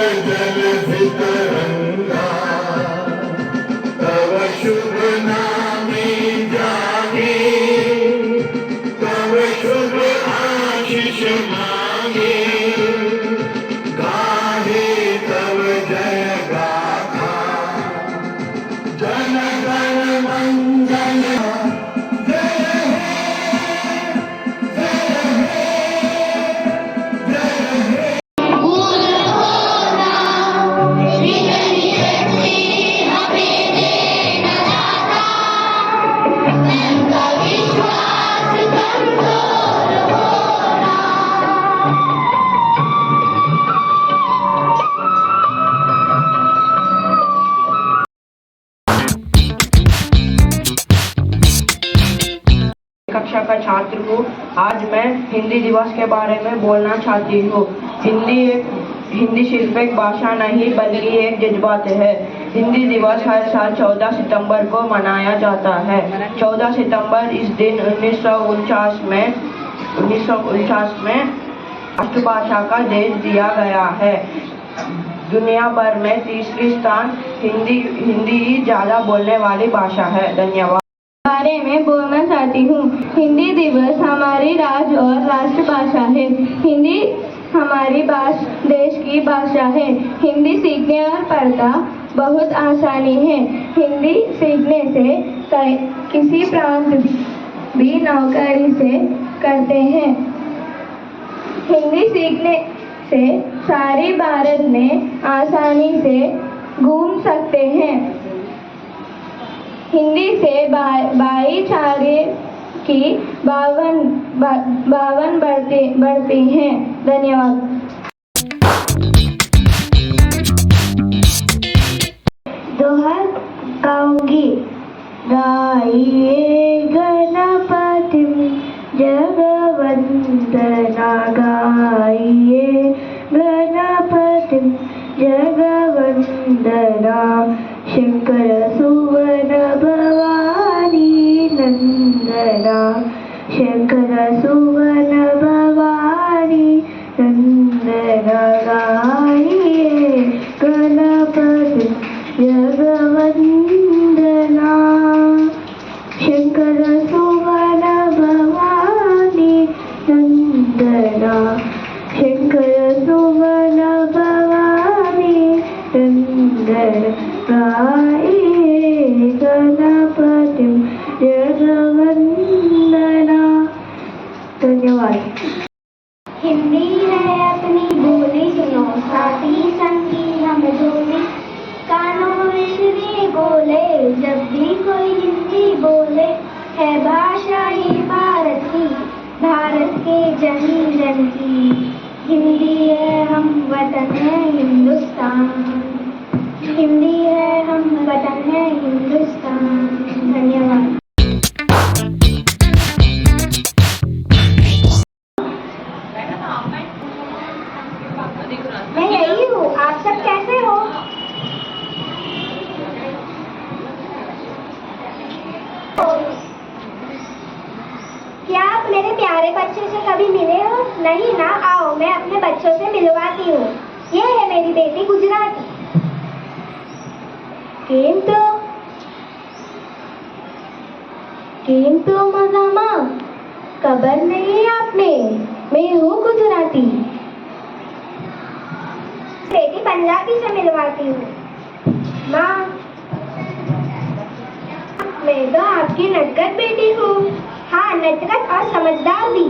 जल भितरंगा तव शुभ नामे जागे तव शुभ आशीष मांगे गाहे तव जय गाथा जन गण मंगल कक्षा का छात्र हूँ। आज मैं हिंदी दिवस के बारे में बोलना चाहती हूँ। हिंदी सिर्फ एक भाषा नहीं बल्कि एक जज्बात है। हिंदी दिवस हर साल 14 सितंबर को मनाया जाता है। 14 सितंबर इस दिन 1949 में राष्ट्रभाषा का देश दिया गया है। दुनिया भर में तीसरी स्थान हिंदी ही ज्यादा बोलने वाली भाषा है। धन्यवाद। बारे में बोलना चाहती हूँ। हिंदी दिवस हमारी राज्य और राष्ट्रभाषा है। हिंदी हमारी देश की भाषा है। हिंदी सीखने और पढ़ना बहुत आसानी है। हिंदी सीखने से किसी प्रांत भी नौकरी से करते हैं। हिंदी सीखने से सारे भारत में आसानी से घूम सकते हैं। हिंदी से भाईचारे की भावन बढ़ती हैं। धन्यवाद। दोहा गाऊंगी। गाइए गणपति जगवंदना गाइए गणपति जगवंदना शंकर सुवन भवानी नंदना शंकर सुवन भवानी नंदना गाइए गणपति जगवंदना शंकर सुवन भवानी नंदना शंकर सुवन भवानी नंदना गाइए गणपति जगवंदना। धन्यवाद। हिंदी है अपनी बोली सुनो साथी संगी हम दोनों कानों में श्री बोले जब भी कोई हिंदी बोले है भाषा ये भारत के जनी जन की। हिंदी है हम वतन है हिंदुस्तान हिंदी है हम वतन है हिंदुस्तान। धन्यवाद। मैं यही हूँ। आप सब कैसे हो? क्या आप मेरे प्यारे बच्चे से कभी मिले हो? नहीं ना। आओ मैं अपने बच्चों से मिलवाती हूँ। ये है मेरी बेटी गुजराती। केम तो मजामा खबर नहीं आपने मैं हूँ गुजराती। बेटी पंजाबी से मिलवाती हूँ। माँ मैं तो आपकी नटखट बेटी हूँ। हाँ नटखट और समझदार भी।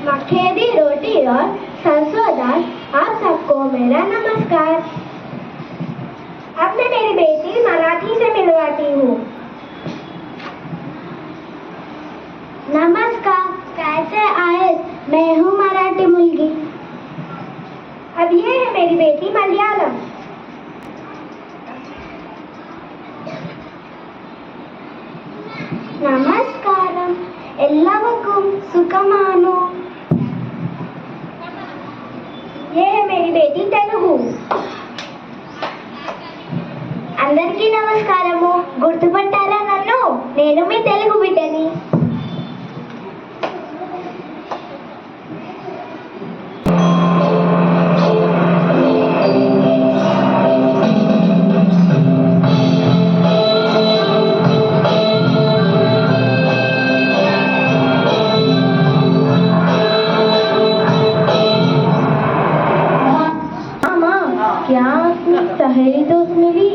मक्के दी रोटी और सरसों दाल। आप सबको मेरा नमस्कार। अब मैं मेरी बेटी मराठी से मिलवाती हूँ। नमस्कार कैसे आए? मैं हूँ मराठी मुलगी। अब ये है मेरी बेटी मलयालम। नमस्कारम एल्लावकुम सुखमानो। ये है मेरी बेटी तेलुगु। అందరికీ నమస్కారము. గుర్తుపట్టారా నన్ను? నేను మీ తెలుగు బిడ్డని. क्या अपनी सहेली दोस्त मिली?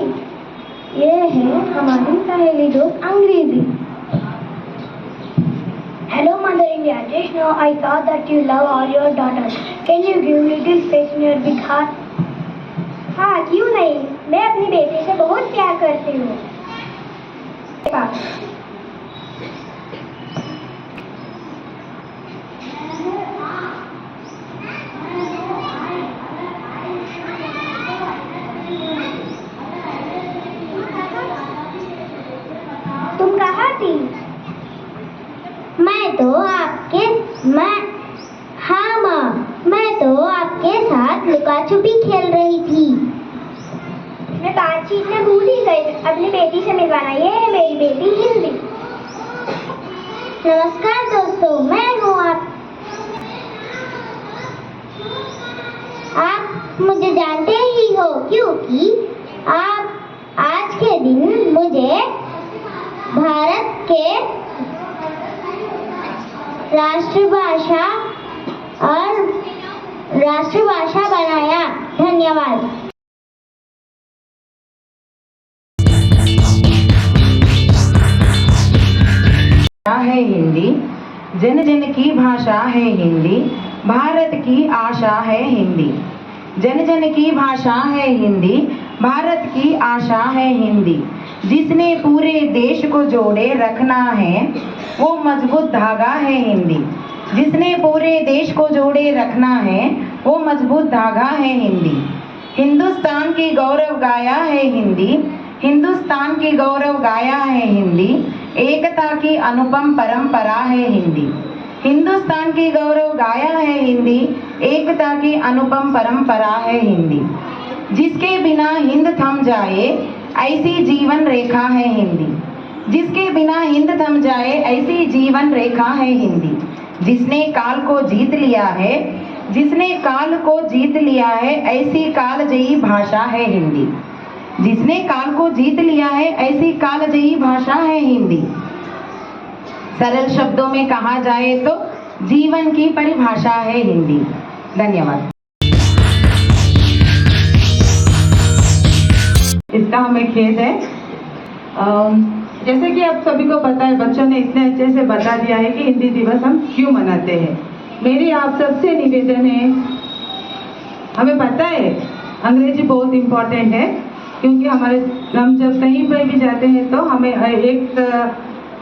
ये है हमारी सहेली दोस्त अंग्रेजी। Hello Mother India, just now I saw that you love all your daughters. Can you give little space in your big heart? हाँ, क्यों नहीं? मैं अपनी बेटी से बहुत प्यार करती हूँ। तुम कहाँ थी? हाँ माँ, मैं तो आपके साथ लुका छुपी खेल रही थी। मैं बात चीत में भूल ही गई अपनी बेटी से मिलवाना। ये है मेरी बेटी हिंदी। नमस्कार दोस्तों, मैं हूँ आप मुझे जानते ही हो क्योंकि आप आज के दिन मुझे भारत के राष्ट्रभाषा बनाया। धन्यवाद। है हिंदी, जन जन की भाषा है हिंदी, भारत की आशा है हिंदी। जन जन की भाषा है हिंदी, भारत की आशा है हिंदी। जिसने पूरे देश को जोड़े रखना है वो मजबूत धागा है हिंदी। जिसने पूरे देश को जोड़े रखना है वो मजबूत धागा है हिंदी। हिंदुस्तान की गौरव गाया है हिंदी, हिंदुस्तान की गौरव गाया है हिंदी। एकता की अनुपम परंपरा है हिंदी। हिंदुस्तान की गौरव गाया है हिंदी, एकता की अनुपम परंपरा है हिंदी। जिसके बिना हिंद थम जाए ऐसी जीवन रेखा है हिंदी। जिसके बिना हिंद थम जाए ऐसी जीवन रेखा है हिंदी। जिसने काल को जीत लिया है, जिसने काल को जीत लिया है ऐसी कालजयी भाषा है हिंदी। जिसने काल को जीत लिया है ऐसी कालजयी भाषा है हिंदी। सरल शब्दों में कहा जाए तो जीवन की परिभाषा है हिंदी। धन्यवाद। इसका हमें खेद है। जैसे कि आप सभी को पता है, बच्चों ने इतने अच्छे से बता दिया है कि हिंदी दिवस हम क्यों मनाते हैं। मेरी आप सबसे निवेदन है, हमें पता है अंग्रेजी बहुत इम्पोर्टेंट है क्योंकि हम जब कहीं पर भी जाते हैं तो हमें एक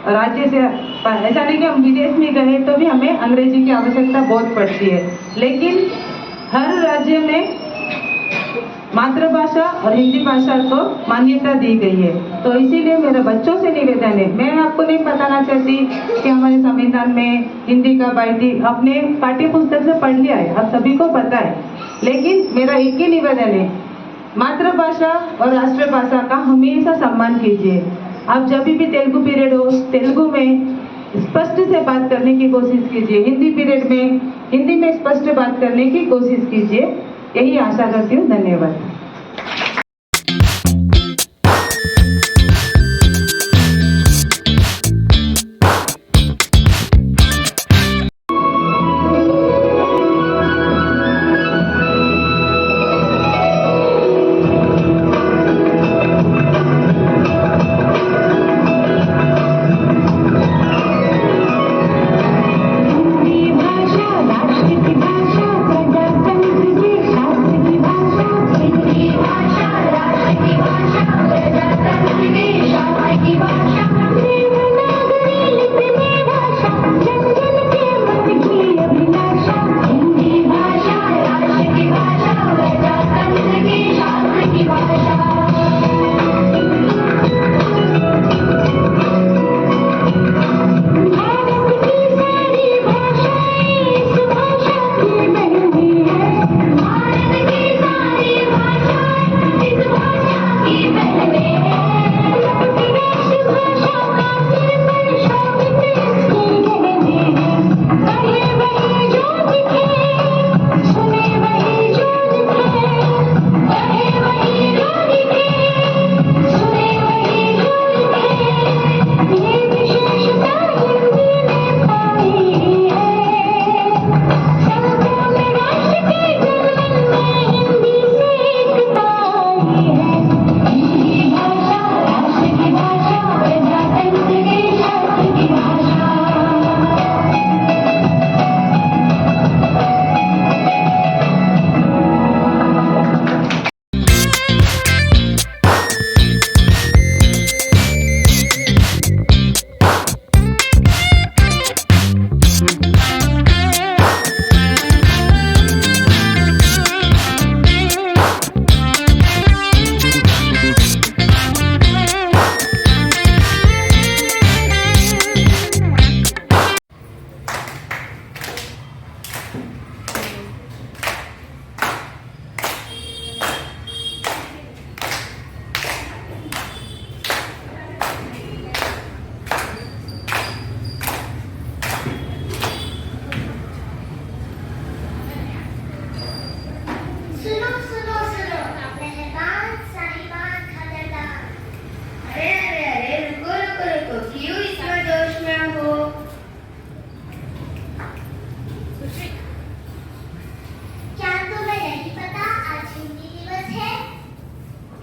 राज्य से, ऐसा नहीं कि हम विदेश में गए तो भी हमें अंग्रेजी की आवश्यकता बहुत पड़ती है। लेकिन हर राज्य में मातृभाषा और हिंदी भाषा को मान्यता दी गई है। तो इसीलिए मेरे बच्चों से निवेदन है, मैं आपको नहीं बताना चाहती कि हमारे संविधान में हिंदी का बाइटी अपने पाठ्य पुस्तक से पढ़ लिया है, आप सभी को पता है। लेकिन मेरा एक ही निवेदन है, मातृभाषा और राष्ट्रभाषा का हमेशा सम्मान कीजिए। आप जब भी तेलुगु पीरियड हो, तेलुगु में स्पष्ट से बात करने की कोशिश कीजिए। हिंदी पीरियड में हिंदी में स्पष्ट बात करने की कोशिश कीजिए। यही आशा करती हूँ। धन्यवाद।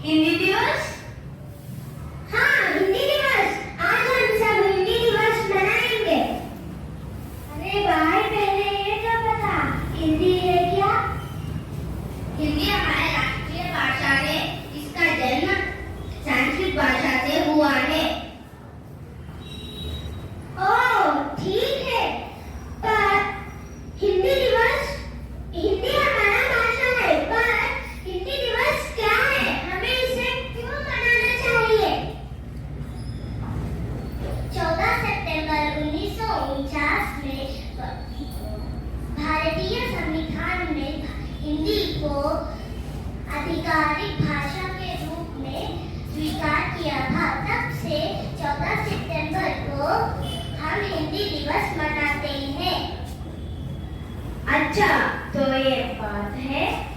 हिंदी दिवस? हाँ, हिंदी दिवस। आज हम सब हिंदी दिवस मनाएंगे। अरे भाई, पहले ये तो बता, हिंदी है क्या? हिंदी हमारी राष्ट्रीय भाषा है। इसका जन्म संस्कृत भाषा से हुआ है। ओह, ठीक है। पर हिंदी दिवस, हिंदी हमारा भाषा है, पर हिंदी दिवस क्या है? हमें इसे क्यों मनाना चाहिए? 14 सितंबर 1949 में भारतीय संविधान में हिंदी को आधिकारिक भाषा के रूप में स्वीकार किया था। तब से 14 सितंबर को हम हिंदी दिवस मनाते हैं। अच्छा, तो ये बात है।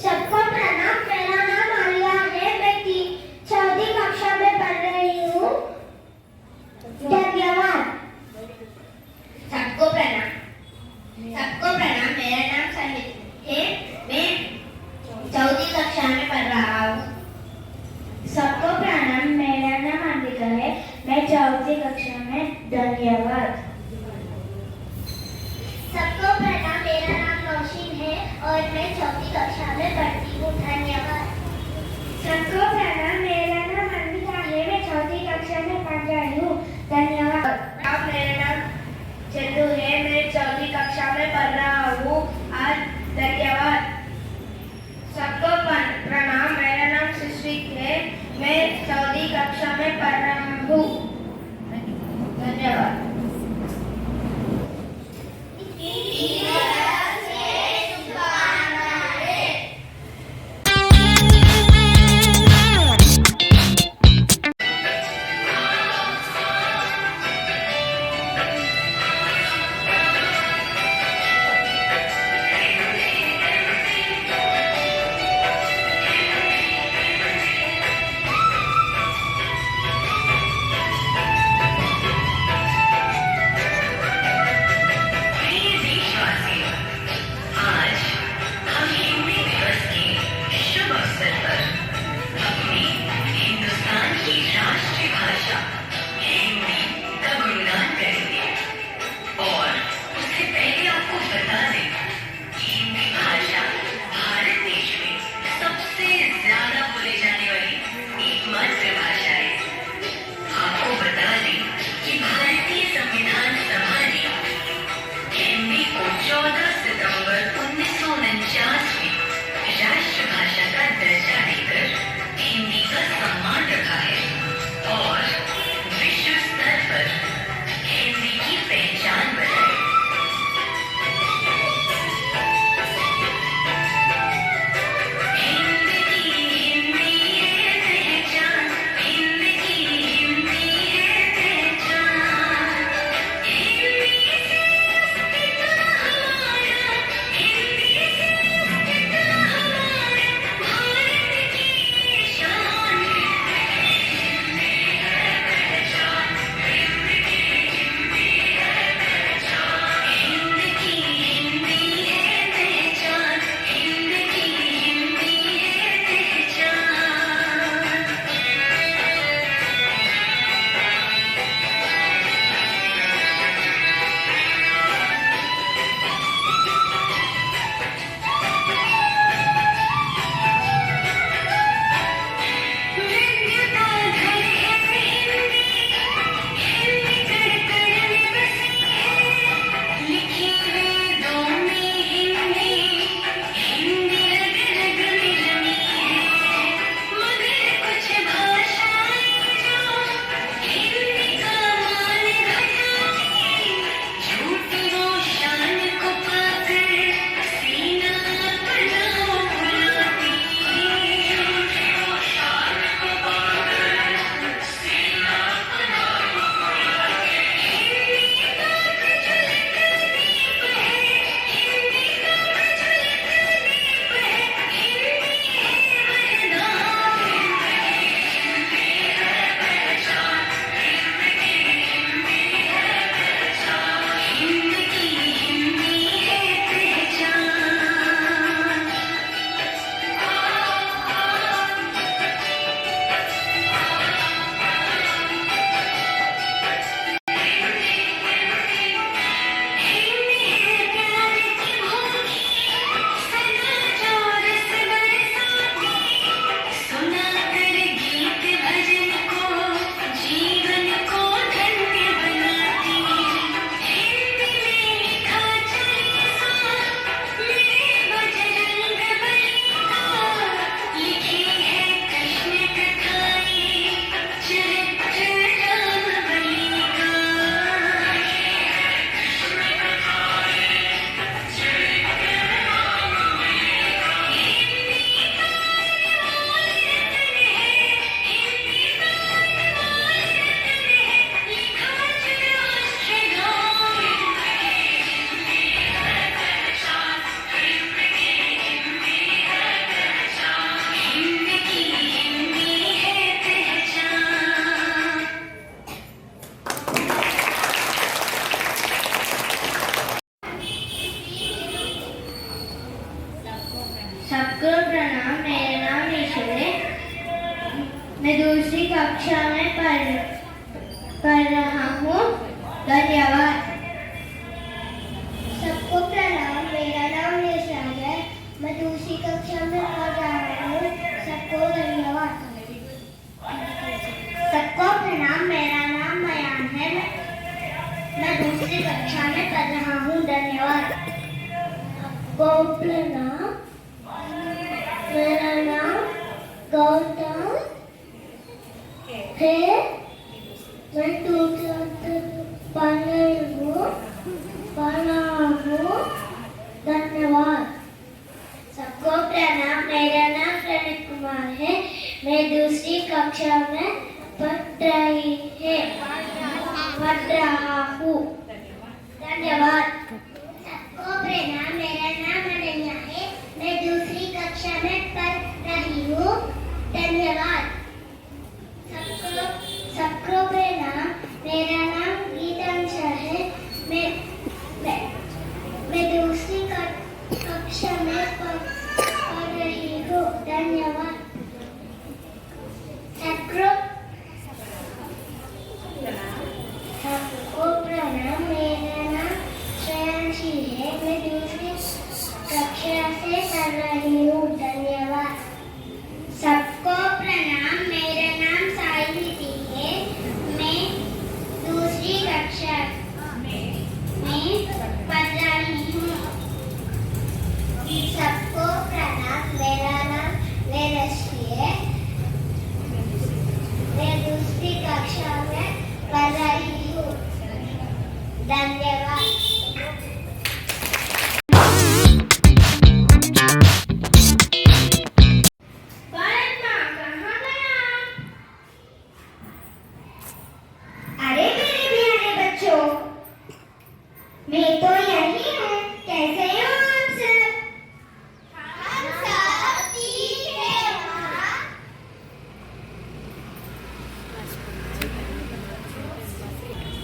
सबको प्रणाम। मेरा नाम आलिया है। मैं चौथी कक्षा में पढ़ रही हूँ। धन्यवाद। सबको प्रणाम। सबको प्रणाम। मेरा नाम संगीत है। मैं चौथी कक्षा में पढ़ रहा हूँ। सबको प्रणाम। मेरा नाम अंबिका है। मैं चौथी कक्षा में। धन्यवाद। सबको प्रणाम। मेरा नाम रोशिन है और मैं चौथी कक्षा में पढ़ती हूँ। धन्यवाद। सबको प्रणाम। मेरा नाम अन्विता है। मैं चौथी कक्षा में पढ़ रही हूँ। धन्यवाद। मेरा नाम चंदू है। मैं चौथी कक्षा में पढ़ रहा हूँ। आज धन्यवाद। सबको प्रणाम। मेरा नाम सुश्रित है। मैं चौथी कक्षा में पढ़ रहा हूँ। धन्यवाद। सबको प्रणाम। मेरा नाम ईश्वर है। मैं दूसरी कक्षा में पढ़ रहा हूँ। धन्यवाद। सबको प्रणाम। मेरा नाम निशान है। मैं दूसरी कक्षा में पढ़ रहा हूँ। सबको धन्यवाद। सबको प्रणाम। मेरा नाम मयान है। मैं दूसरी कक्षा में पढ़ रहा हूँ। धन्यवाद। सबको प्रणाम। मेरा नाम गौतम है। मैं दूसरी पढ़ रही हूँ। धन्यवाद। सबको प्रणाम। मेरा नाम प्रणीत कुमार है। मैं दूसरी कक्षा में पढ़ रहा हूँ। धन्यवाद। सबको प्रणाम। मेरा नाम अनन्या है। मैं दूसरी कक्षा में पढ़ रही हूँ। धन्यवाद। सबको प्रणाम। मेरा नाम गीतांशा है। मैं दूसरी कक्षा में पढ़ रही हूँ। धन्यवाद। सबको प्रणाम। मेरा नाम श्रेयांशी है। मैं दूसरी कक्षा से पढ़ रही हूँ। धन्यवाद। सबको प्रणाम। मेरा नाम साइनिधि है। मैं दूसरी कक्षा में पढ़ रही हूँ। सबको प्रणाम। मेरा नाम लेनश्री है। मैं दूसरी कक्षा में पढ़ रही हूँ। धन्यवाद। अरे मेरे प्यारे बच्चों, मैं तो यही हूँ। कैसे हो आप सब? हम सब ठीक है माँ।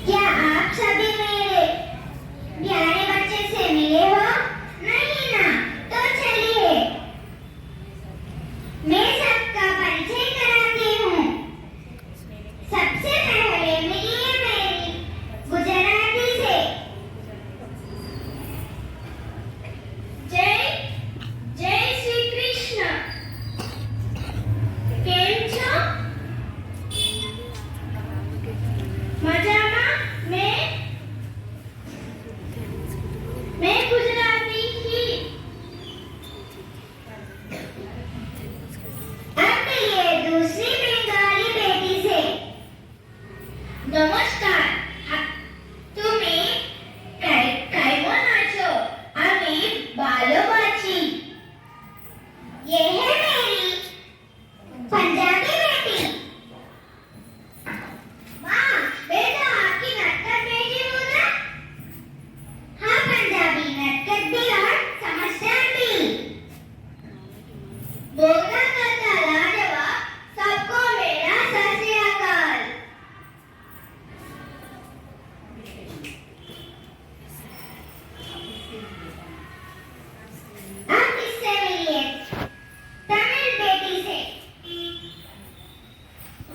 क्या आप सभी मेरे प्यारे बच्चे से मिले हो? नहीं ना? तो चलिए मैं सबका परिचय कराती हूँ। सबसे पहले मिलिए मेरी गुजराती से। जय श्री कृष्ण। केम छो? मजामा? मैं गुजराती ही। अब मिलिए दूसरी बंगाली बेटी से। नमस्कार। তুমি কেমন আছো? আমি ভালো আছি। ये है मेरी पंजाबी बेटी। माँ, बेटा आपकी नटखट बेटी हूँ ना? हाँ, पंजाबी नटखट भी और समझदार भी। बोलना करता लाजवाब। सबको मेरा सत श्री अकाल। अब इससे मिलिए तमिल बेटी से।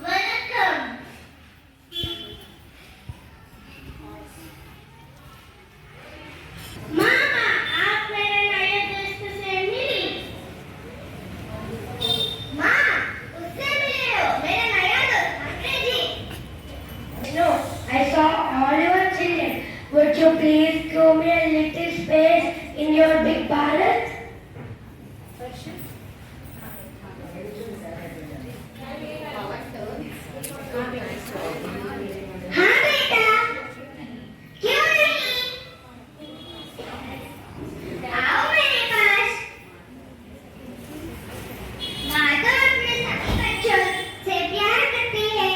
वनक्कम। मामा, आप मेरे नए दोस्त से मिली? माँ, उससे मिले हो? मेरा नया दोस्त अंग्रेजी। No, I saw all your children. Would you please give me a little space in your big Bharat? हाँ बेटा, क्यों नहीं? आओ मेरे पास। माँ तो अपने सभी बच्चों से प्यार करती है।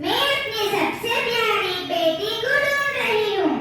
मैं अपनी सबसे प्यारी बेटी को ढूंढ रही हूँ।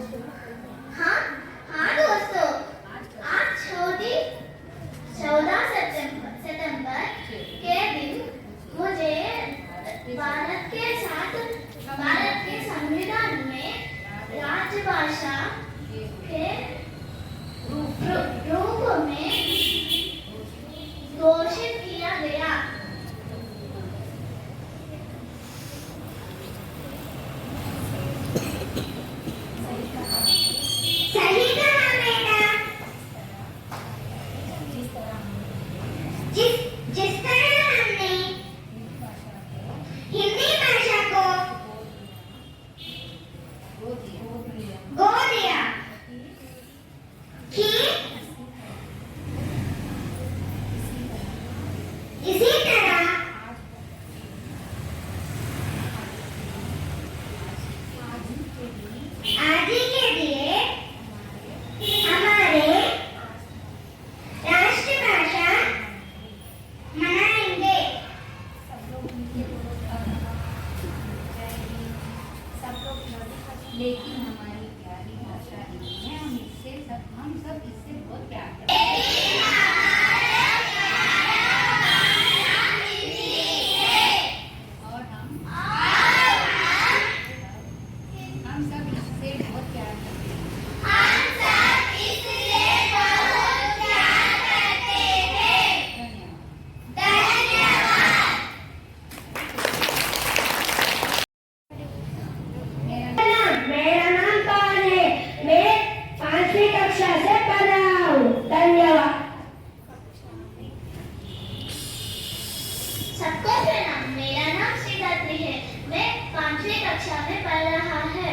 हाँ हाँ दोस्तों, आज 14 सितंबर के दिन मुझे भारत के संविधान में राजभाषा के रूप में घोषित किया गया। सही कहा बेटा। जिस तरह हमने हिंदी भाषा को गो दिया, ठीक इसी तरह आज ही के लिए हमारे राष्ट्रभाषा मनाएंगे। लेकिन हमारी प्यारी भाषा हिंदी है, हम सब इससे बहुत प्यार करते हैं और हम सब इससे बहुत प्यार करते हैं। मेरा नाम कौन है? मैं 5वीं कक्षा से पढ़ रहा हूँ। धन्यवाद। सबको प्रणाम। मेरा नाम श्रीधात्री है। मैं 5वीं कक्षा में पढ़ रहा है।